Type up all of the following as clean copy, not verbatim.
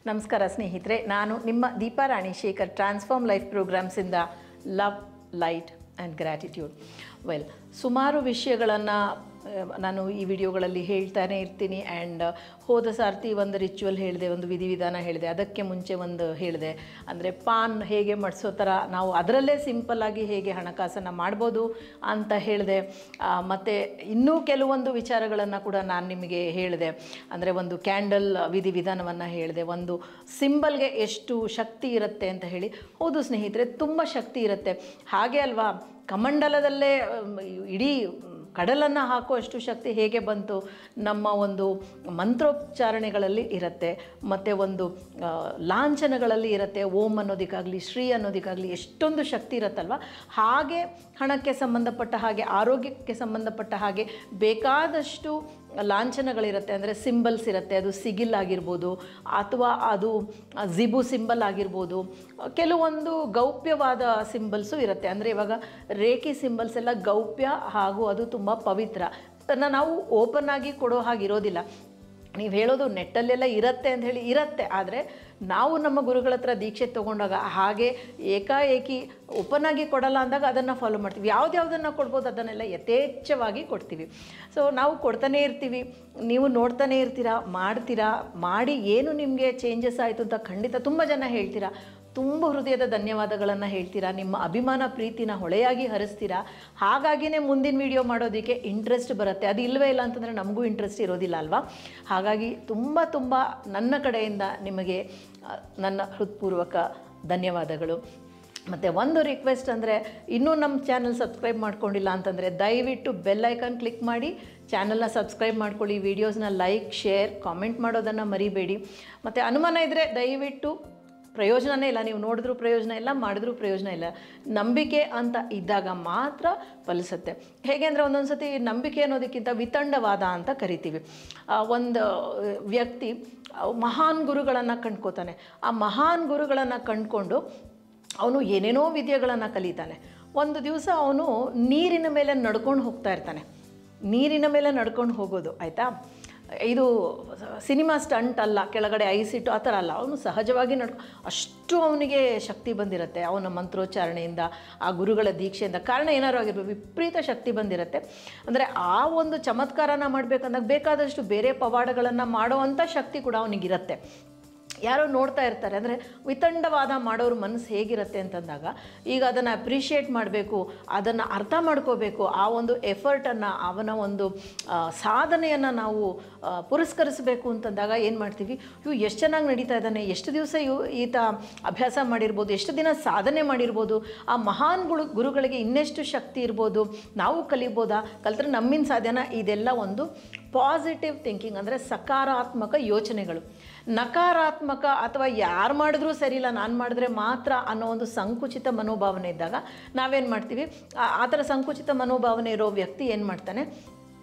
ನಮಸ್ಕಾರ ಸ್ನೇಹಿತರೆ, ನಾನು ನಿಮ್ಮ ದೀಪಾ ರಾಣಿ ಶೇಖರ್ ಟ್ರಾನ್ಸ್ಫಾರ್ಮ್ ಲೈಫ್ ಪ್ರೋಗ್ರಾಮ್ಸಿಂದ ಲವ್, ಲೈಟ್ ಆ್ಯಂಡ್ ಗ್ರ್ಯಾಟಿಟ್ಯೂಡ್. ಸುಮಾರು ವಿಷಯಗಳನ್ನು ನಾನು ಈ ವಿಡಿಯೋಗಳಲ್ಲಿ ಹೇಳ್ತಾನೆ ಇರ್ತೀನಿ. ಆ್ಯಂಡ್ ಹೋದ ಸಾರ್ತಿ ಒಂದು ರಿಚುವಲ್ ಹೇಳಿದೆ, ಒಂದು ವಿಧಿವಿಧಾನ ಹೇಳಿದೆ, ಅದಕ್ಕೆ ಮುಂಚೆ ಒಂದು ಹೇಳಿದೆ ಅಂದರೆ ಪಾನ್ ಹೇಗೆ ಮಾಡಿಸೋ ಥರ ನಾವು ಅದರಲ್ಲೇ ಸಿಂಪಲ್ಲಾಗಿ ಹೇಗೆ ಹಣಕಾಸನ್ನು ಮಾಡ್ಬೋದು ಅಂತ ಹೇಳಿದೆ. ಮತ್ತು ಇನ್ನೂ ಕೆಲವೊಂದು ವಿಚಾರಗಳನ್ನು ಕೂಡ ನಾನು ನಿಮಗೆ ಹೇಳಿದೆ. ಅಂದರೆ ಒಂದು ಕ್ಯಾಂಡಲ್ ವಿಧಿವಿಧಾನವನ್ನು ಹೇಳಿದೆ, ಒಂದು ಸಿಂಬಲ್ಗೆ ಎಷ್ಟು ಶಕ್ತಿ ಇರುತ್ತೆ ಅಂತ ಹೇಳಿ. ಹೌದು ಸ್ನೇಹಿತರೆ, ತುಂಬ ಶಕ್ತಿ ಇರುತ್ತೆ. ಹಾಗೆ ಅಲ್ವಾ, ಕಮಂಡಲದಲ್ಲೇ ಇಡೀ ಕಡಲನ್ನು ಹಾಕುವಷ್ಟು ಶಕ್ತಿ ಹೇಗೆ ಬಂತು? ನಮ್ಮ ಒಂದು ಮಂತ್ರೋಚ್ಚಾರಣೆಗಳಲ್ಲಿ ಇರುತ್ತೆ, ಮತ್ತು ಒಂದು ಲಾಂಛನಗಳಲ್ಲಿ ಇರುತ್ತೆ. ಓಂ ಅನ್ನೋದಕ್ಕಾಗಲಿ, ಶ್ರೀ ಅನ್ನೋದಕ್ಕಾಗಲಿ ಎಷ್ಟೊಂದು ಶಕ್ತಿ ಇರುತ್ತಲ್ವ. ಹಾಗೆ ಹಣಕ್ಕೆ ಸಂಬಂಧಪಟ್ಟ ಹಾಗೆ, ಆರೋಗ್ಯಕ್ಕೆ ಸಂಬಂಧಪಟ್ಟ ಹಾಗೆ ಬೇಕಾದಷ್ಟು ಲಾಂಛನಗಳಿರುತ್ತೆ. ಅಂದರೆ ಸಿಂಬಲ್ಸ್ ಇರುತ್ತೆ. ಅದು ಸಿಗಿಲ್ ಆಗಿರ್ಬೋದು, ಅಥವಾ ಅದು ಜಿಬು ಸಿಂಬಲ್ ಆಗಿರ್ಬೋದು, ಕೆಲವೊಂದು ಗೌಪ್ಯವಾದ ಸಿಂಬಲ್ಸು ಇರುತ್ತೆ. ಅಂದರೆ ಇವಾಗ ರೇಖಿ ಸಿಂಬಲ್ಸ್ ಎಲ್ಲ ಗೌಪ್ಯ ಹಾಗೂ ಅದು ತುಂಬ ಪವಿತ್ರ. ಅದನ್ನು ನಾವು ಓಪನ್ ಆಗಿ ಕೊಡೋ ಹಾಗಿರೋದಿಲ್ಲ. ನೀವು ಹೇಳೋದು ನೆಟ್ಟಲ್ಲೆಲ್ಲ ಇರುತ್ತೆ ಅಂತ ಹೇಳಿ ಇರುತ್ತೆ, ಆದರೆ ನಾವು ನಮ್ಮ ಗುರುಗಳ ಹತ್ರ ದೀಕ್ಷೆ ತೊಗೊಂಡಾಗ ಹಾಗೆ ಏಕಾಏಕಿ ಓಪನ್ ಆಗಿ ಕೊಡಲ್ಲ ಅಂದಾಗ ಅದನ್ನು ಫಾಲೋ ಮಾಡ್ತೀವಿ. ಯಾವುದ್ಯಾವುದನ್ನು ಕೊಡ್ಬೋದು ಅದನ್ನೆಲ್ಲ ಯಥೇಚ್ಛವಾಗಿ ಕೊಡ್ತೀವಿ. ಸೊ ನಾವು ಕೊಡ್ತಾನೇ ಇರ್ತೀವಿ, ನೀವು ನೋಡ್ತಾನೇ ಇರ್ತೀರಾ, ಮಾಡ್ತೀರಾ. ಮಾಡಿ ಏನು ನಿಮಗೆ ಚೇಂಜಸ್ ಆಯಿತು ಅಂತ ಖಂಡಿತ ತುಂಬ ಜನ ಹೇಳ್ತೀರಾ. ತುಂಬ ಹೃದಯದ ಧನ್ಯವಾದಗಳನ್ನು ಹೇಳ್ತೀರಾ. ನಿಮ್ಮ ಅಭಿಮಾನ ಪ್ರೀತಿನ ಹೊಳೆಯಾಗಿ ಹರಿಸ್ತೀರಾ. ಹಾಗಾಗಿಯೇ ಮುಂದಿನ ವಿಡಿಯೋ ಮಾಡೋದಕ್ಕೆ ಇಂಟ್ರೆಸ್ಟ್ ಬರುತ್ತೆ. ಅದು ಇಲ್ಲವೇ ಇಲ್ಲ ಅಂತಂದರೆ ನಮಗೂ ಇಂಟ್ರೆಸ್ಟ್ ಇರೋದಿಲ್ಲ ಅಲ್ವಾ. ಹಾಗಾಗಿ ತುಂಬ ನನ್ನ ಕಡೆಯಿಂದ ನಿಮಗೆ ನನ್ನ ಹೃತ್ಪೂರ್ವಕ ಧನ್ಯವಾದಗಳು. ಮತ್ತು ಒಂದು ರಿಕ್ವೆಸ್ಟ್ ಅಂದರೆ, ಇನ್ನೂ ನಮ್ಮ ಚಾನಲ್ ಸಬ್ಸ್ಕ್ರೈಬ್ ಮಾಡ್ಕೊಂಡಿಲ್ಲ ಅಂತಂದರೆ ದಯವಿಟ್ಟು ಬೆಲ್ ಐಕಾನ್ ಕ್ಲಿಕ್ ಮಾಡಿ ಚಾನಲ್ನ ಸಬ್ಸ್ಕ್ರೈಬ್ ಮಾಡ್ಕೊಳ್ಳಿ. ವೀಡಿಯೋಸ್ನ ಲೈಕ್, ಶೇರ್, ಕಾಮೆಂಟ್ ಮಾಡೋದನ್ನು ಮರಿಬೇಡಿ. ಮತ್ತು ಅನುಮಾನ ಇದ್ದರೆ ದಯವಿಟ್ಟು, ಪ್ರಯೋಜನವೇ ಇಲ್ಲ, ನೀವು ನೋಡಿದ್ರೂ ಪ್ರಯೋಜನ ಇಲ್ಲ, ಮಾಡಿದ್ರೂ ಪ್ರಯೋಜನ ಇಲ್ಲ, ನಂಬಿಕೆ ಅಂತ ಇದ್ದಾಗ ಮಾತ್ರ ಫಲಿಸುತ್ತೆ. ಹೇಗೆ ಅಂದರೆ, ಒಂದೊಂದು ಸತಿ ನಂಬಿಕೆ ಅನ್ನೋದಕ್ಕಿಂತ ವಿತಂಡವಾದ ಅಂತ ಕರಿತೀವಿ. ಒಂದು ವ್ಯಕ್ತಿ ಮಹಾನ್ ಗುರುಗಳನ್ನು ಕಂಡ್ಕೋತಾನೆ. ಆ ಮಹಾನ್ ಗುರುಗಳನ್ನು ಕಂಡುಕೊಂಡು ಅವನು ಏನೇನೋ ವಿದ್ಯೆಗಳನ್ನು ಕಲಿತಾನೆ. ಒಂದು ದಿವಸ ಅವನು ನೀರಿನ ಮೇಲೆ ನಡ್ಕೊಂಡು ಹೋಗ್ತಾ ಇರ್ತಾನೆ. ನೀರಿನ ಮೇಲೆ ನಡ್ಕೊಂಡು ಹೋಗೋದು ಆಯಿತಾ, ಇದು ಸಿನಿಮಾ ಸ್ಟಂಟ್ ಅಲ್ಲ, ಕೆಳಗಡೆ ಐಸಿಟ್ಟು ಆ ಥರ ಅಲ್ಲ. ಅವನು ಸಹಜವಾಗಿ ಅಷ್ಟು ಅವನಿಗೆ ಶಕ್ತಿ ಬಂದಿರುತ್ತೆ ಅವನ ಮಂತ್ರೋಚ್ಚಾರಣೆಯಿಂದ, ಆ ಗುರುಗಳ ದೀಕ್ಷೆಯಿಂದ. ಕಾರಣ ಏನಾರು ಆಗಿರ್ಬೋದು, ವಿಪರೀತ ಶಕ್ತಿ ಬಂದಿರುತ್ತೆ. ಅಂದರೆ ಆ ಒಂದು ಚಮತ್ಕಾರನ ಮಾಡಬೇಕಂದಾಗ ಬೇಕಾದಷ್ಟು ಬೇರೆ ಪವಾಡಗಳನ್ನು ಮಾಡೋವಂಥ ಶಕ್ತಿ ಕೂಡ ಅವನಿಗಿರುತ್ತೆ. ಯಾರೋ ನೋಡ್ತಾ ಇರ್ತಾರೆ. ಅಂದರೆ ವಿತಂಡವಾದ ಮಾಡೋರ ಮನಸ್ಸು ಹೇಗಿರುತ್ತೆ ಅಂತಂದಾಗ, ಈಗ ಅದನ್ನು ಅಪ್ರಿಷಿಯೇಟ್ ಮಾಡಬೇಕು, ಅದನ್ನು ಅರ್ಥ ಮಾಡ್ಕೋಬೇಕು, ಆ ಒಂದು ಎಫರ್ಟನ್ನು, ಅವನ ಒಂದು ಸಾಧನೆಯನ್ನು ನಾವು ಪುರಸ್ಕರಿಸಬೇಕು ಅಂತಂದಾಗ ಏನು ಮಾಡ್ತೀವಿ, ಎಷ್ಟು ಚೆನ್ನಾಗಿ ನಡೀತಾ ಇದ್ದಾನೆ, ಎಷ್ಟು ದಿವಸ ಈತ ಅಭ್ಯಾಸ ಮಾಡಿರ್ಬೋದು, ಎಷ್ಟು ದಿನ ಸಾಧನೆ ಮಾಡಿರ್ಬೋದು, ಆ ಮಹಾನ್ ಗುರುಗಳಿಗೆ ಇನ್ನೆಷ್ಟು ಶಕ್ತಿ ಇರ್ಬೋದು, ನಾವು ಕಲಿಬೋದಾ, ಕಲಿತ್ರೆ ನಮ್ಮಿಂದ ಸಾಧ್ಯನಾ? ಇದೆಲ್ಲ ಒಂದು ಪಾಸಿಟಿವ್ ಥಿಂಕಿಂಗ್, ಅಂದರೆ ಸಕಾರಾತ್ಮಕ ಯೋಚನೆಗಳು. ನಕಾರಾತ್ಮಕ ಅಥವಾ ಯಾರು ಮಾಡಿದ್ರೂ ಸರಿಯಿಲ್ಲ, ನಾನು ಮಾಡಿದ್ರೆ ಮಾತ್ರ ಅನ್ನೋ ಒಂದು ಸಂಕುಚಿತ ಮನೋಭಾವನೆ ಇದ್ದಾಗ ನಾವೇನು ಮಾಡ್ತೀವಿ, ಆ ಥರ ಸಂಕುಚಿತ ಮನೋಭಾವನೆ ಇರೋ ವ್ಯಕ್ತಿ ಏನು ಮಾಡ್ತಾನೆ,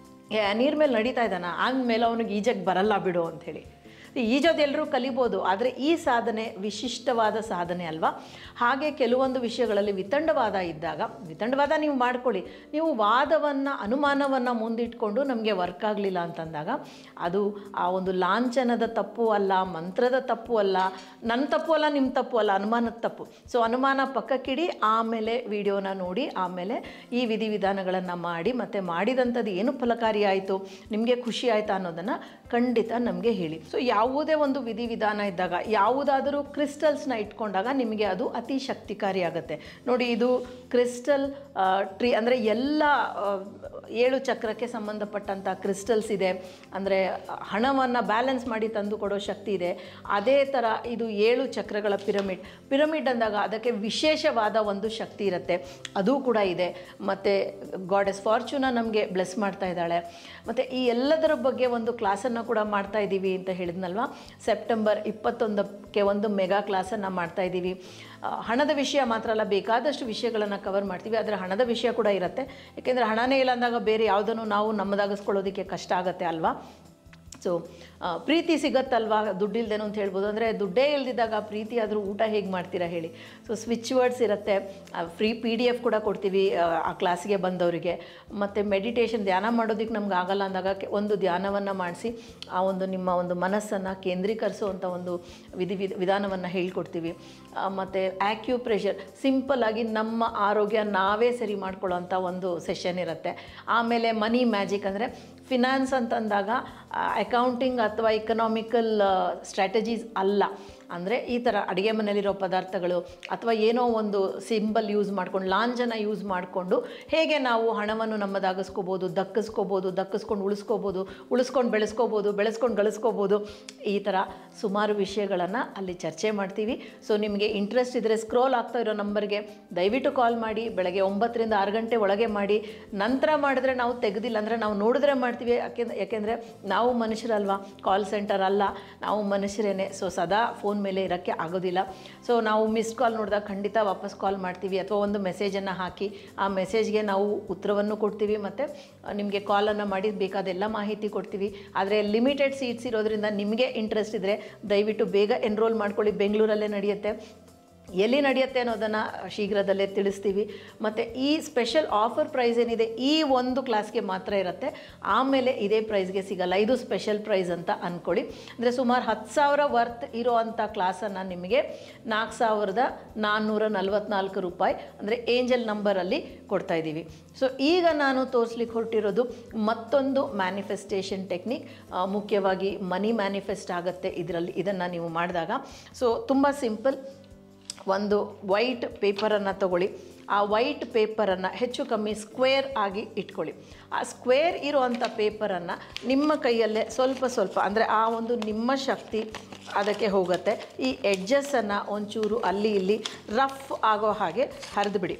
ನೀರು ಮೇಲೆ ನಡೀತಾ ಇದ್ದಾನ, ಆದಮೇಲೆ ಅವನಿಗೆ ಈಜಕ್ಕೆ ಬರಲ್ಲ ಬಿಡು ಅಂಥೇಳಿ. ಈಜೋದು ಎಲ್ಲರೂ ಕಲಿಬೋದು, ಆದರೆ ಈ ಸಾಧನೆ ವಿಶಿಷ್ಟವಾದ ಸಾಧನೆ ಅಲ್ವಾ. ಹಾಗೆ ಕೆಲವೊಂದು ವಿಷಯಗಳಲ್ಲಿ ವಿತಂಡವಾದ ಇದ್ದಾಗ, ವಿತಂಡವಾದ ನೀವು ಮಾಡ್ಕೊಳ್ಳಿ, ನೀವು ವಾದವನ್ನು, ಅನುಮಾನವನ್ನು ಮುಂದಿಟ್ಕೊಂಡು ನಮಗೆ ವರ್ಕ್ ಆಗಲಿಲ್ಲ ಅಂತಂದಾಗ ಅದು ಆ ಒಂದು ಲಾಂಛನದ ತಪ್ಪು ಅಲ್ಲ, ಮಂತ್ರದ ತಪ್ಪು ಅಲ್ಲ, ನನ್ನ ತಪ್ಪು ಅಲ್ಲ, ನಿಮ್ಮ ತಪ್ಪು ಅಲ್ಲ, ಅನುಮಾನದ ತಪ್ಪು. ಸೊ ಅನುಮಾನ ಪಕ್ಕಕ್ಕಿಡಿ, ಆಮೇಲೆ ವಿಡಿಯೋನ ನೋಡಿ, ಆಮೇಲೆ ಈ ವಿಧಿವಿಧಾನಗಳನ್ನು ಮಾಡಿ, ಮತ್ತು ಮಾಡಿದಂಥದ್ದು ಏನು ಫಲಕಾರಿ ಆಯಿತು, ನಿಮಗೆ ಖುಷಿ ಆಯಿತಾ ಅನ್ನೋದನ್ನು ಖಂಡಿತ ನಮಗೆ ಹೇಳಿ. ಸೊ ಯಾವುದೇ ಒಂದು ವಿಧಿವಿಧಾನ ಇದ್ದಾಗ, ಯಾವುದಾದರೂ ಕ್ರಿಸ್ಟಲ್ಸ್ನ ಇಟ್ಕೊಂಡಾಗ ನಿಮಗೆ ಅದು ಅತಿ ಶಕ್ತಿಕಾರಿಯಾಗುತ್ತೆ. ನೋಡಿ, ಇದು ಕ್ರಿಸ್ಟಲ್ ಟ್ರೀ, ಅಂದರೆ ಎಲ್ಲ 7 ಚಕ್ರಕ್ಕೆ ಸಂಬಂಧಪಟ್ಟಂಥ ಕ್ರಿಸ್ಟಲ್ಸ್ ಇದೆ. ಅಂದರೆ ಹಣವನ್ನು ಬ್ಯಾಲೆನ್ಸ್ ಮಾಡಿ ತಂದು ಕೊಡೋ ಶಕ್ತಿ ಇದೆ. ಅದೇ ಥರ ಇದು 7 ಚಕ್ರಗಳ ಪಿರಮಿಡ್ ಅಂದಾಗ ಅದಕ್ಕೆ ವಿಶೇಷವಾದ ಒಂದು ಶಕ್ತಿ ಇರುತ್ತೆ, ಅದು ಕೂಡ ಇದೆ. ಮತ್ತು ಗಾಡೆಸ್ ಫಾರ್ಚೂನ ನಮಗೆ ಬ್ಲೆಸ್ ಮಾಡ್ತಾ ಇದ್ದಾಳೆ. ಮತ್ತು ಈ ಎಲ್ಲದರ ಬಗ್ಗೆ ಒಂದು ಕ್ಲಾಸನ್ನು ಕೂಡ ಮಾಡ್ತಾ ಇದ್ದೀವಿ ಅಂತ ಹೇಳಿದ್ನಲ್ವ. ಸೆಪ್ಟೆಂಬರ್ 21ಕ್ಕೆ ಒಂದು ಮೆಗಾ ಕ್ಲಾಸನ್ನು ಮಾಡ್ತಾಯಿದ್ದೀವಿ. ಹಣದ ವಿಷಯ ಮಾತ್ರ ಅಲ್ಲ, ಬೇಕಾದಷ್ಟು ವಿಷಯಗಳನ್ನು ಕವರ್ ಮಾಡ್ತೀವಿ. ಆದರೆ ಹಣದ ವಿಷಯ ಕೂಡ ಇರುತ್ತೆ. ಏಕೆಂದರೆ ಹಣನೇ ಇಲ್ಲ ಅಂದಾಗ ಬೇರೆ ಯಾವುದನ್ನು ನಾವು ನಮ್ಮದಾಗಿಸ್ಕೊಳ್ಳೋದಕ್ಕೆ ಕಷ್ಟ ಆಗುತ್ತೆ ಅಲ್ವಾ. ಸೊ ಪ್ರೀತಿ ಸಿಗತ್ತಲ್ವಾ ದುಡ್ಡಿಲ್ದೇನೋ ಅಂತ ಹೇಳ್ಬೋದು. ಅಂದರೆ ದುಡ್ಡೇ ಇಲ್ದಿದ್ದಾಗ ಪ್ರೀತಿ ಆದರೂ ಊಟ ಹೇಗೆ ಮಾಡ್ತೀರಾ ಹೇಳಿ. ಸೊ ಸ್ವಿಚ್ ವರ್ಡ್ಸ್ ಇರುತ್ತೆ, ಫ್ರೀ PDF ಕೂಡ ಕೊಡ್ತೀವಿ ಆ ಕ್ಲಾಸಿಗೆ ಬಂದವರಿಗೆ. ಮತ್ತು ಮೆಡಿಟೇಷನ್ ಧ್ಯಾನ ಮಾಡೋದಕ್ಕೆ ನಮ್ಗೆ ಆಗಲ್ಲ ಅಂದಾಗ ಒಂದು ಧ್ಯಾನವನ್ನು ಮಾಡಿಸಿ ಆ ಒಂದು ನಿಮ್ಮ ಒಂದು ಮನಸ್ಸನ್ನು ಕೇಂದ್ರೀಕರಿಸುವಂಥ ಒಂದು ವಿಧಾನವನ್ನು ಹೇಳ್ಕೊಡ್ತೀವಿ. ಮತ್ತು ಆಕ್ಯುಪ್ರೆಷರ್, ಸಿಂಪಲ್ಲಾಗಿ ನಮ್ಮ ಆರೋಗ್ಯ ನಾವೇ ಸರಿ ಮಾಡ್ಕೊಳ್ಳೋಂಥ ಒಂದು ಸೆಷನ್ ಇರುತ್ತೆ. ಆಮೇಲೆ ಮನಿ ಮ್ಯಾಜಿಕ್, ಅಂದರೆ ಫಿನಾನ್ಸ್ ಅಂತಂದಾಗ ಅಕೌಂಟಿಂಗ್ ಅಥವಾ ಇಕನಾಮಿಕಲ್ ಸ್ಟ್ರಾಟಜೀಸ್ ಅಲ್ಲ. ಅಂದರೆ ಈ ಥರ ಅಡುಗೆ ಮನೆಯಲ್ಲಿರೋ ಪದಾರ್ಥಗಳು ಅಥವಾ ಏನೋ ಒಂದು ಸಿಂಬಲ್ ಯೂಸ್ ಮಾಡ್ಕೊಂಡು, ಲಾಂಛನ ಯೂಸ್ ಮಾಡಿಕೊಂಡು ಹೇಗೆ ನಾವು ಹಣವನ್ನು ನಮ್ಮದಾಗಿಸ್ಕೋಬೋದು, ದಕ್ಕಿಸ್ಕೊಂಡು ಉಳಿಸ್ಕೊಂಡು ಬೆಳೆಸ್ಕೊಂಡು ಗಳಿಸ್ಕೋಬೋದು, ಈ ಥರ ಸುಮಾರು ವಿಷಯಗಳನ್ನು ಅಲ್ಲಿ ಚರ್ಚೆ ಮಾಡ್ತೀವಿ. ಸೊ ನಿಮಗೆ ಇಂಟ್ರೆಸ್ಟ್ ಇದ್ದರೆ ಸ್ಕ್ರೋಲ್ ಆಗ್ತಾ ಇರೋ ನಂಬರ್ಗೆ ದಯವಿಟ್ಟು ಕಾಲ್ ಮಾಡಿ. ಬೆಳಗ್ಗೆ 9 ರಿಂದ 6 ಗಂಟೆ ಒಳಗೆ ಮಾಡಿ. ನಂತರ ಮಾಡಿದ್ರೆ ನಾವು ತೆಗೆದಿಲ್ಲ ಅಂದರೆ ನಾವು ನೋಡಿದ್ರೆ ಮಾಡ್ತೀವಿ. ಯಾಕೆಂದರೆ ನಾವು ಮನುಷ್ಯರಲ್ವಾ, ಕಾಲ್ ಸೆಂಟರ್ ಅಲ್ಲ, ನಾವು ಮನುಷ್ಯರೇನೆ. ಸೊ ಸದಾ ಫೋನ್ ಮೇಲೆ ಇರೋಕ್ಕೆ ಆಗೋದಿಲ್ಲ. ಸೊ ನಾವು ಮಿಸ್ಡ್ ಕಾಲ್ ನೋಡಿದಾಗ ಖಂಡಿತ ವಾಪಸ್ ಕಾಲ್ ಮಾಡ್ತೀವಿ, ಅಥವಾ ಒಂದು ಮೆಸೇಜನ್ನು ಹಾಕಿ ಆ ಮೆಸೇಜ್ಗೆ ನಾವು ಉತ್ತರವನ್ನು ಕೊಡ್ತೀವಿ. ಮತ್ತು ನಿಮಗೆ ಕಾಲನ್ನು ಮಾಡಿ ಬೇಕಾದೆಲ್ಲ ಮಾಹಿತಿ ಕೊಡ್ತೀವಿ. ಆದರೆ ಲಿಮಿಟೆಡ್ ಸೀಟ್ಸ್ ಇರೋದ್ರಿಂದ ನಿಮಗೆ ಇಂಟ್ರೆಸ್ಟ್ ಇದ್ದರೆ ದಯವಿಟ್ಟು ಬೇಗ ಎನ್ರೋಲ್ ಮಾಡ್ಕೊಳ್ಳಿ. ಬೆಂಗಳೂರಲ್ಲೇ ನಡೆಯುತ್ತೆ. ಎಲ್ಲಿ ನಡೆಯುತ್ತೆ ಅನ್ನೋದನ್ನು ಶೀಘ್ರದಲ್ಲೇ ತಿಳಿಸ್ತೀವಿ. ಮತ್ತು ಈ ಸ್ಪೆಷಲ್ ಆಫರ್ ಪ್ರೈಸ್ ಏನಿದೆ ಈ ಒಂದು ಕ್ಲಾಸ್ಗೆ ಮಾತ್ರ ಇರುತ್ತೆ, ಆಮೇಲೆ ಇದೇ ಪ್ರೈಸ್ಗೆ ಸಿಗಲ್ಲ. ಇದು ಸ್ಪೆಷಲ್ ಪ್ರೈಸ್ ಅಂತ ಅಂದ್ಕೊಳ್ಳಿ. ಅಂದರೆ ಸುಮಾರು 10,000 ವರ್ತ್ ಇರೋ ಅಂಥ ಕ್ಲಾಸನ್ನು ನಿಮಗೆ 4,444 ರೂಪಾಯಿ, ಅಂದರೆ ಏಂಜಲ್ ನಂಬರಲ್ಲಿ ಕೊಡ್ತಾಯಿದ್ದೀವಿ. ಸೊ ಈಗ ನಾನು ತೋರಿಸ್ಲಿಕ್ಕೆ ಹೊರಟಿರೋದು ಮತ್ತೊಂದು ಮ್ಯಾನಿಫೆಸ್ಟೇಷನ್ ಟೆಕ್ನಿಕ್. ಮುಖ್ಯವಾಗಿ ಮನಿ ಮ್ಯಾನಿಫೆಸ್ಟ್ ಆಗುತ್ತೆ ಇದನ್ನು ನೀವು ಮಾಡಿದಾಗ. ಸೊ ತುಂಬ ಸಿಂಪಲ್. ಒಂದು ವೈಟ್ ಪೇಪರನ್ನು ತಗೊಳ್ಳಿ. ಆ ವೈಟ್ ಪೇಪರನ್ನು ಹೆಚ್ಚು ಕಮ್ಮಿ ಸ್ಕ್ವೇರ್ ಆಗಿ ಇಟ್ಕೊಳ್ಳಿ. ಆ ಸ್ಕ್ವೇರ್ ಇರುವಂಥ ಪೇಪರನ್ನು ನಿಮ್ಮ ಕೈಯಲ್ಲೇ ಸ್ವಲ್ಪ ಅಂದರೆ ಆ ಒಂದು ನಿಮ್ಮ ಶಕ್ತಿ ಅದಕ್ಕೆ ಹೋಗುತ್ತೆ. ಈ ಎಡ್ಜಸ್ಸನ್ನು ಒಂಚೂರು ಅಲ್ಲಿ ಇಲ್ಲಿ ರಫ್ ಆಗೋ ಹಾಗೆ ಹರಿದುಬಿಡಿ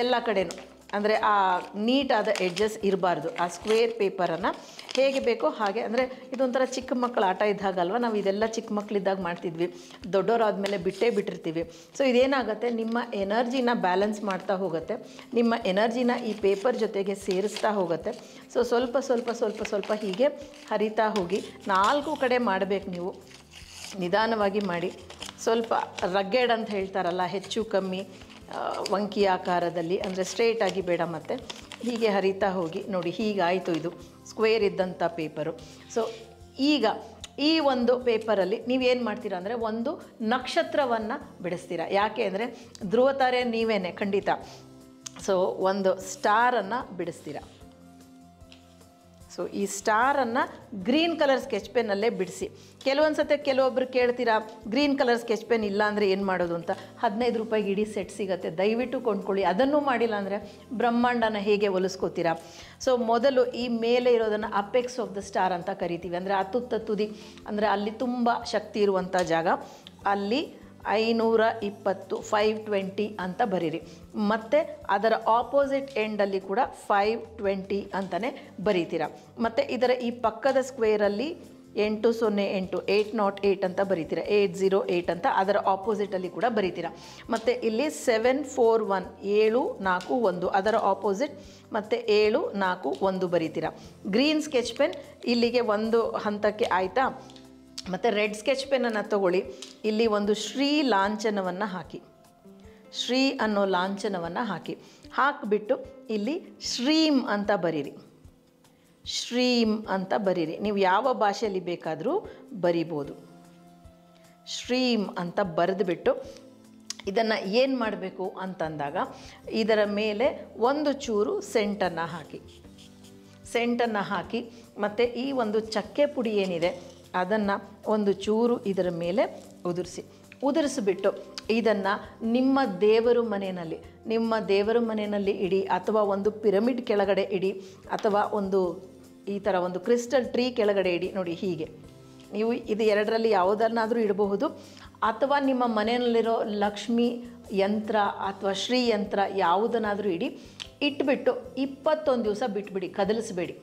ಎಲ್ಲ ಕಡೆನೂ. ಅಂದರೆ ಆ ನೀಟಾದ ಎಡ್ಜಸ್ ಇರಬಾರ್ದು. ಆ ಸ್ಕ್ವೇರ್ ಪೇಪರನ್ನು ಹೇಗೆ ಬೇಕೋ ಹಾಗೆ, ಅಂದರೆ ಇದೊಂಥರ ಚಿಕ್ಕ ಮಕ್ಕಳು ಆಟ ಇದ್ದಾಗಲ್ವ, ನಾವು ಇದೆಲ್ಲ ಚಿಕ್ಕ ಮಕ್ಕಳಿದ್ದಾಗ ಮಾಡ್ತಿದ್ವಿ, ದೊಡ್ಡವರಾದಮೇಲೆ ಬಿಟ್ಟಿರ್ತೀವಿ. ಸೊ ಇದೇನಾಗುತ್ತೆ, ನಿಮ್ಮ ಎನರ್ಜಿನ ಬ್ಯಾಲೆನ್ಸ್ ಮಾಡ್ತಾ ಹೋಗುತ್ತೆ, ನಿಮ್ಮ ಎನರ್ಜಿನ ಈ ಪೇಪರ್ ಜೊತೆಗೆ ಸೇರಿಸ್ತಾ ಹೋಗುತ್ತೆ. ಸೊ ಸ್ವಲ್ಪ ಹೀಗೆ ಹರಿತಾ ಹೋಗಿ 4 ಕಡೆ ಮಾಡಬೇಕು ನೀವು. ನಿಧಾನವಾಗಿ ಮಾಡಿ. ಸ್ವಲ್ಪ ರಗ್ಗೆಡ್ ಅಂತ ಹೇಳ್ತಾರಲ್ಲ, ಹೆಚ್ಚು ಕಮ್ಮಿ ವಂಕಿ ಆಕಾರದಲ್ಲಿ, ಅಂದರೆ ಸ್ಟ್ರೇಟಾಗಿ ಬೇಡ. ಮತ್ತು ಹೀಗೆ ಹರಿತಾ ಹೋಗಿ ನೋಡಿ, ಹೀಗಾಯಿತು. ಇದು ಸ್ಕ್ವೇರ್ ಇದ್ದಂಥ ಪೇಪರು. ಸೊ ಈಗ ಈ ಒಂದು ಪೇಪರಲ್ಲಿ ನೀವೇನು ಮಾಡ್ತೀರಾ ಅಂದರೆ ಒಂದು ನಕ್ಷತ್ರವನ್ನು ಬಿಡಿಸ್ತೀರಾ. ಯಾಕೆ ಅಂದರೆ ಧ್ರುವತಾರೆ ನೀವೇನೆ ಖಂಡಿತ. ಸೊ ಒಂದು ಸ್ಟಾರನ್ನು ಬಿಡಿಸ್ತೀರಾ. ಸೊ ಈ ಸ್ಟಾರನ್ನು ಗ್ರೀನ್ ಕಲರ್ ಸ್ಕೆಚ್ ಪೆನ್ನಲ್ಲೇ ಬಿಡಿಸಿ. ಕೆಲವೊಂದು ಸತಿ ಕೆಲವೊಬ್ಬರು ಕೇಳ್ತೀರಾ, ಗ್ರೀನ್ ಕಲರ್ ಸ್ಕೆಚ್ ಪೆನ್ ಇಲ್ಲ ಅಂದರೆ ಏನು ಮಾಡೋದು ಅಂತ. 15 ರೂಪಾಯಿಗೆ ಇಡೀ ಸೆಟ್ ಸಿಗುತ್ತೆ, ದಯವಿಟ್ಟು ಕೊಂಡ್ಕೊಳ್ಳಿ. ಅದನ್ನೂ ಮಾಡಿಲ್ಲ ಅಂದರೆ ಬ್ರಹ್ಮಾಂಡನ ಹೇಗೆ ಹೊಲಿಸ್ಕೋತೀರಾ. ಸೊ ಮೊದಲು ಈ ಮೇಲೆ ಇರೋದನ್ನು ಅಪೆಕ್ಸ್ ಆಫ್ ದ ಸ್ಟಾರ್ ಅಂತ ಕರಿತೀವಿ. ಅಂದರೆ ಆ ತುದಿ, ಅಂದರೆ ಅಲ್ಲಿ ತುಂಬ ಶಕ್ತಿ ಇರುವಂಥ ಜಾಗ. ಅಲ್ಲಿ 520 520 ಅಂತ ಬರೀರಿ. ಮತ್ತು ಅದರ ಆಪೋಸಿಟ್ ಎಂಡಲ್ಲಿ ಕೂಡ 520 ಅಂತಲೇ ಬರೀತೀರಾ. ಮತ್ತು ಇದರ ಈ ಪಕ್ಕದ ಸ್ಕ್ವೇರಲ್ಲಿ 808 808 ಅಂತ ಬರೀತೀರಾ. 808 ಅಂತ ಅದರ ಆಪೋಸಿಟಲ್ಲಿ ಕೂಡ ಬರೀತೀರಾ. ಮತ್ತು ಇಲ್ಲಿ 741 741 ಅದರ ಆಪೋಸಿಟ್ ಮತ್ತು 741 ಬರೀತೀರಾ. ಗ್ರೀನ್ ಸ್ಕೆಚ್ ಪೆನ್ ಇಲ್ಲಿಗೆ ಒಂದು ಹಂತಕ್ಕೆ ಆಯಿತಾ. ಮತ್ತು ರೆಡ್ ಸ್ಕೆಚ್ ಪೆನ್ನನ್ನು ತಗೊಳ್ಳಿ. ಇಲ್ಲಿ ಒಂದು ಶ್ರೀ ಲಾಂಛನವನ್ನು ಹಾಕಿ, ಶ್ರೀ ಅನ್ನೋ ಲಾಂಛನವನ್ನು ಹಾಕಿಬಿಟ್ಟು ಇಲ್ಲಿ ಶ್ರೀಂ ಅಂತ ಬರೀರಿ. ಶ್ರೀಂ ಅಂತ ಬರೀರಿ. ನೀವು ಯಾವ ಭಾಷೆಯಲ್ಲಿ ಬೇಕಾದರೂ ಬರಿಬೋದು. ಶ್ರೀಂ ಅಂತ ಬರೆದುಬಿಟ್ಟು ಇದನ್ನು ಏನು ಮಾಡಬೇಕು ಅಂತಂದಾಗ ಇದರ ಮೇಲೆ ಒಂದು ಚೂರು ಸೆಂಟನ್ನು ಹಾಕಿ ಮತ್ತು ಈ ಒಂದು ಚಕ್ಕೆ ಪುಡಿ ಏನಿದೆ ಅದನ್ನು ಒಂದು ಚೂರು ಇದರ ಮೇಲೆ ಉದುರಿಸಿಬಿಟ್ಟು ಇದನ್ನು ನಿಮ್ಮ ದೇವರ ಮನೆಯಲ್ಲಿ ಇಡಿ, ಅಥವಾ ಒಂದು ಪಿರಮಿಡ್ ಕೆಳಗಡೆ ಇಡಿ, ಅಥವಾ ಒಂದು ಈ ಥರ ಒಂದು ಕ್ರಿಸ್ಟಲ್ ಟ್ರೀ ಕೆಳಗಡೆ ಇಡಿ. ನೋಡಿ ಹೀಗೆ ನೀವು ಇದು ಎರಡರಲ್ಲಿ ಯಾವುದನ್ನಾದರೂ ಇಡಬಹುದು. ಅಥವಾ ನಿಮ್ಮ ಮನೆಯಲ್ಲಿರೋ ಲಕ್ಷ್ಮಿ ಯಂತ್ರ ಅಥವಾ ಶ್ರೀ ಯಂತ್ರ ಯಾವುದನ್ನಾದರೂ ಇಟ್ಬಿಟ್ಟು 21 ದಿವಸ ಬಿಟ್ಬಿಡಿ, ಕದಲಿಸಬೇಡಿ.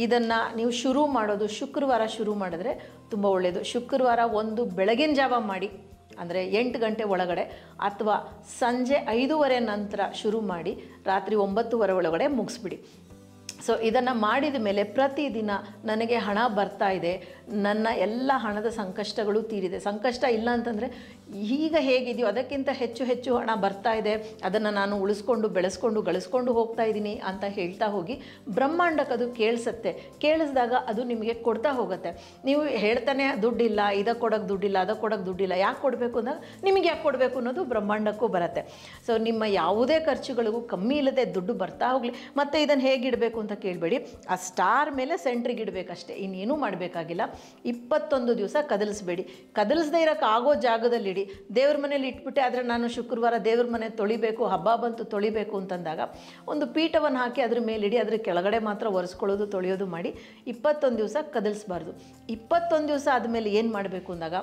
ಇದನ್ನು ನೀವು ಶುರು ಮಾಡೋದು ಶುಕ್ರವಾರ ಶುರು ಮಾಡಿದ್ರೆ ತುಂಬ ಒಳ್ಳೆಯದು. ಶುಕ್ರವಾರ ಒಂದು ಬೆಳಗಿನ ಜಾವ ಮಾಡಿ, ಅಂದರೆ 8 ಗಂಟೆ ಒಳಗಡೆ, ಅಥವಾ ಸಂಜೆ 5:30 ನಂತರ ಶುರು ಮಾಡಿ ರಾತ್ರಿ 9:30 ಒಳಗಡೆ ಮುಗಿಸ್ಬಿಡಿ. ಸೊ ಇದನ್ನು ಮಾಡಿದ ಮೇಲೆ ಪ್ರತಿದಿನ ನನಗೆ ಹಣ ಬರ್ತಾ ಇದೆ, ನನ್ನ ಎಲ್ಲ ಹಣದ ಸಂಕಷ್ಟಗಳು ತೀರಿದೆ. ಸಂಕಷ್ಟ ಇಲ್ಲ ಅಂತಂದರೆ ಈಗ ಹೇಗಿದೆಯೋ ಅದಕ್ಕಿಂತ ಹೆಚ್ಚು ಹೆಚ್ಚು ಹಣ ಬರ್ತಾ ಇದೆ, ಅದನ್ನು ನಾನು ಉಳಿಸ್ಕೊಂಡು ಬೆಳೆಸ್ಕೊಂಡು ಗಳಿಸ್ಕೊಂಡು ಹೋಗ್ತಾ ಇದ್ದೀನಿ ಅಂತ ಹೇಳ್ತಾ ಹೋಗಿ ಬ್ರಹ್ಮಾಂಡಕ್ಕೆ ಅದು ಕೇಳಿಸುತ್ತೆ. ಕೇಳಿಸಿದಾಗ ಅದು ನಿಮಗೆ ಕೊಡ್ತಾ ಹೋಗುತ್ತೆ. ನೀವು ಹೇಳ್ತಾನೆ ದುಡ್ಡಿಲ್ಲ, ಇದಕ್ಕೆ ಕೊಡೋಕ್ಕೆ ದುಡ್ಡಿಲ್ಲ, ಅದಕ್ಕೆ ಕೊಡೋಕ್ಕೆ ದುಡ್ಡಿಲ್ಲ, ಯಾಕೆ ಕೊಡಬೇಕು ಅಂದಾಗ ನಿಮಗೆ ಯಾಕೆ ಕೊಡಬೇಕು ಅನ್ನೋದು ಬ್ರಹ್ಮಾಂಡಕ್ಕೂ ಬರುತ್ತೆ. ಸೊ ನಿಮ್ಮ ಯಾವುದೇ ಖರ್ಚುಗಳಿಗೂ ಕಮ್ಮಿ ಇಲ್ಲದೆ ದುಡ್ಡು ಬರ್ತಾ ಹೋಗಲಿ. ಮತ್ತು ಇದನ್ನು ಹೇಗಿಡಬೇಕು ಅಂತ ಕೇಳಬೇಡಿ, ಆ ಸ್ಟಾರ್ ಮೇಲೆ ಸೆಂಟ್ರಿಗೆ ಇಡಬೇಕಷ್ಟೇ, ಇನ್ನೇನೂ ಮಾಡಬೇಕಾಗಿಲ್ಲ. 21 ದಿವಸ ಕದಲಿಸ್ಬೇಡಿ. ಕದಲಿಸದೇ ಇರೋಕ್ಕೆ ಆಗೋ ಜಾಗದಲ್ಲಿಡಿ. ದೇವ್ರ ಮನೇಲಿ ಇಟ್ಬಿಟ್ಟೆ, ಆದರೆ ನಾನು ಶುಕ್ರವಾರ ದೇವ್ರ ಮನೆ ತೊಳಿಬೇಕು, ಹಬ್ಬ ಬಂತು ತೊಳಿಬೇಕು ಅಂತಂದಾಗ ಒಂದು ಪೀಠವನ್ನು ಹಾಕಿ ಅದ್ರ ಮೇಲಿಡಿ, ಅದ್ರ ಕೆಳಗಡೆ ಮಾತ್ರ ಒರೆಸ್ಕೊಳ್ಳೋದು ತೊಳೆಯೋದು ಮಾಡಿ 21 ದಿವಸ ಕದಲಿಸ್ಬಾರ್ದು. 21 ದಿವಸ ಆದಮೇಲೆ ಏನು ಮಾಡಬೇಕು ಅಂದಾಗ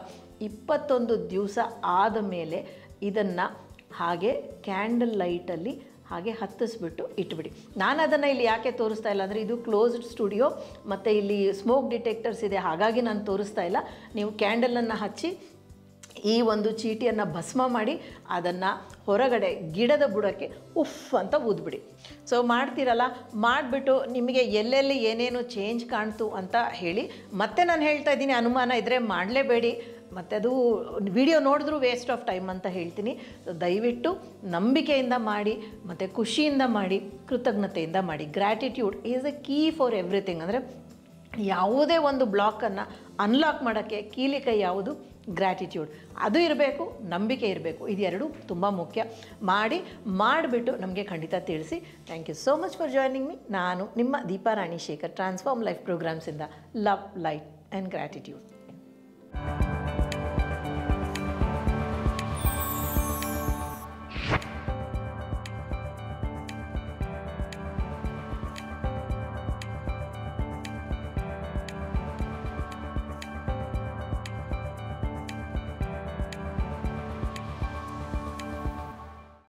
21 ದಿವಸ ಆದಮೇಲೆ ಇದನ್ನು ಹಾಗೆ ಕ್ಯಾಂಡಲ್ ಲೈಟಲ್ಲಿ ಹಾಗೆ ಹತ್ತಿಸ್ಬಿಟ್ಟು ಇಟ್ಬಿಡಿ. ನಾನು ಅದನ್ನು ಇಲ್ಲಿ ಯಾಕೆ ತೋರಿಸ್ತಾ ಇಲ್ಲ ಅಂದರೆ ಇದು ಕ್ಲೋಸ್ಡ್ ಸ್ಟುಡಿಯೋ ಮತ್ತು ಇಲ್ಲಿ ಸ್ಮೋಕ್ ಡಿಟೆಕ್ಟರ್ಸ್ ಇದೆ, ಹಾಗಾಗಿ ನಾನು ತೋರಿಸ್ತಾ ಇಲ್ಲ. ನೀವು ಕ್ಯಾಂಡಲನ್ನು ಹಚ್ಚಿ ಈ ಒಂದು ಚೀಟಿಯನ್ನು ಭಸ್ಮ ಮಾಡಿ ಅದನ್ನು ಹೊರಗಡೆ ಗಿಡದ ಬುಡಕ್ಕೆ ಉಫ್ ಅಂತ ಊದ್ಬಿಡಿ. ಸೊ ಮಾಡ್ತೀರಲ್ಲ, ಮಾಡಿಬಿಟ್ಟು ನಿಮಗೆ ಎಲ್ಲೆಲ್ಲಿ ಏನೇನು ಚೇಂಜ್ ಕಾಣ್ತು ಅಂತ ಹೇಳಿ. ಮತ್ತೆ ನಾನು ಹೇಳ್ತಾ ಇದ್ದೀನಿ, ಅನುಮಾನ ಇದ್ದರೆ ಮಾಡಲೇಬೇಡಿ, ಮತ್ತು ಅದು ವಿಡಿಯೋ ನೋಡಿದ್ರೂ ವೇಸ್ಟ್ ಆಫ್ ಟೈಮ್ ಅಂತ ಹೇಳ್ತೀನಿ. ಸೊ ದಯವಿಟ್ಟು ನಂಬಿಕೆಯಿಂದ ಮಾಡಿ, ಮತ್ತು ಖುಷಿಯಿಂದ ಮಾಡಿ, ಕೃತಜ್ಞತೆಯಿಂದ ಮಾಡಿ. Gratitude is A key for everything. ಅಂದರೆ ಯಾವುದೇ ಒಂದು ಬ್ಲಾಕನ್ನು ಅನ್ಲಾಕ್ ಮಾಡೋಕ್ಕೆ ಕೀಲಿಕೈ ಯಾವುದು? ಗ್ರ್ಯಾಟಿಟ್ಯೂಡ್. ಅದು ಇರಬೇಕು, ನಂಬಿಕೆ ಇರಬೇಕು. ಇದೆರಡು ತುಂಬ ಮುಖ್ಯ. ಮಾಡಿಬಿಟ್ಟು ನಮಗೆ ಖಂಡಿತ ತಿಳಿಸಿ. Thank you so much for joining me. ನಾನು ನಿಮ್ಮ ದೀಪಾ ರಾಣಿ ಶೇಖರ್, ಟ್ರಾನ್ಸ್ಫಾರ್ಮ್ ಲೈಫ್ ಪ್ರೋಗ್ರಾಮ್ಸಿಂದ ಲವ್, ಲೈಟ್ ಆ್ಯಂಡ್ ಗ್ರ್ಯಾಟಿಟ್ಯೂಡ್.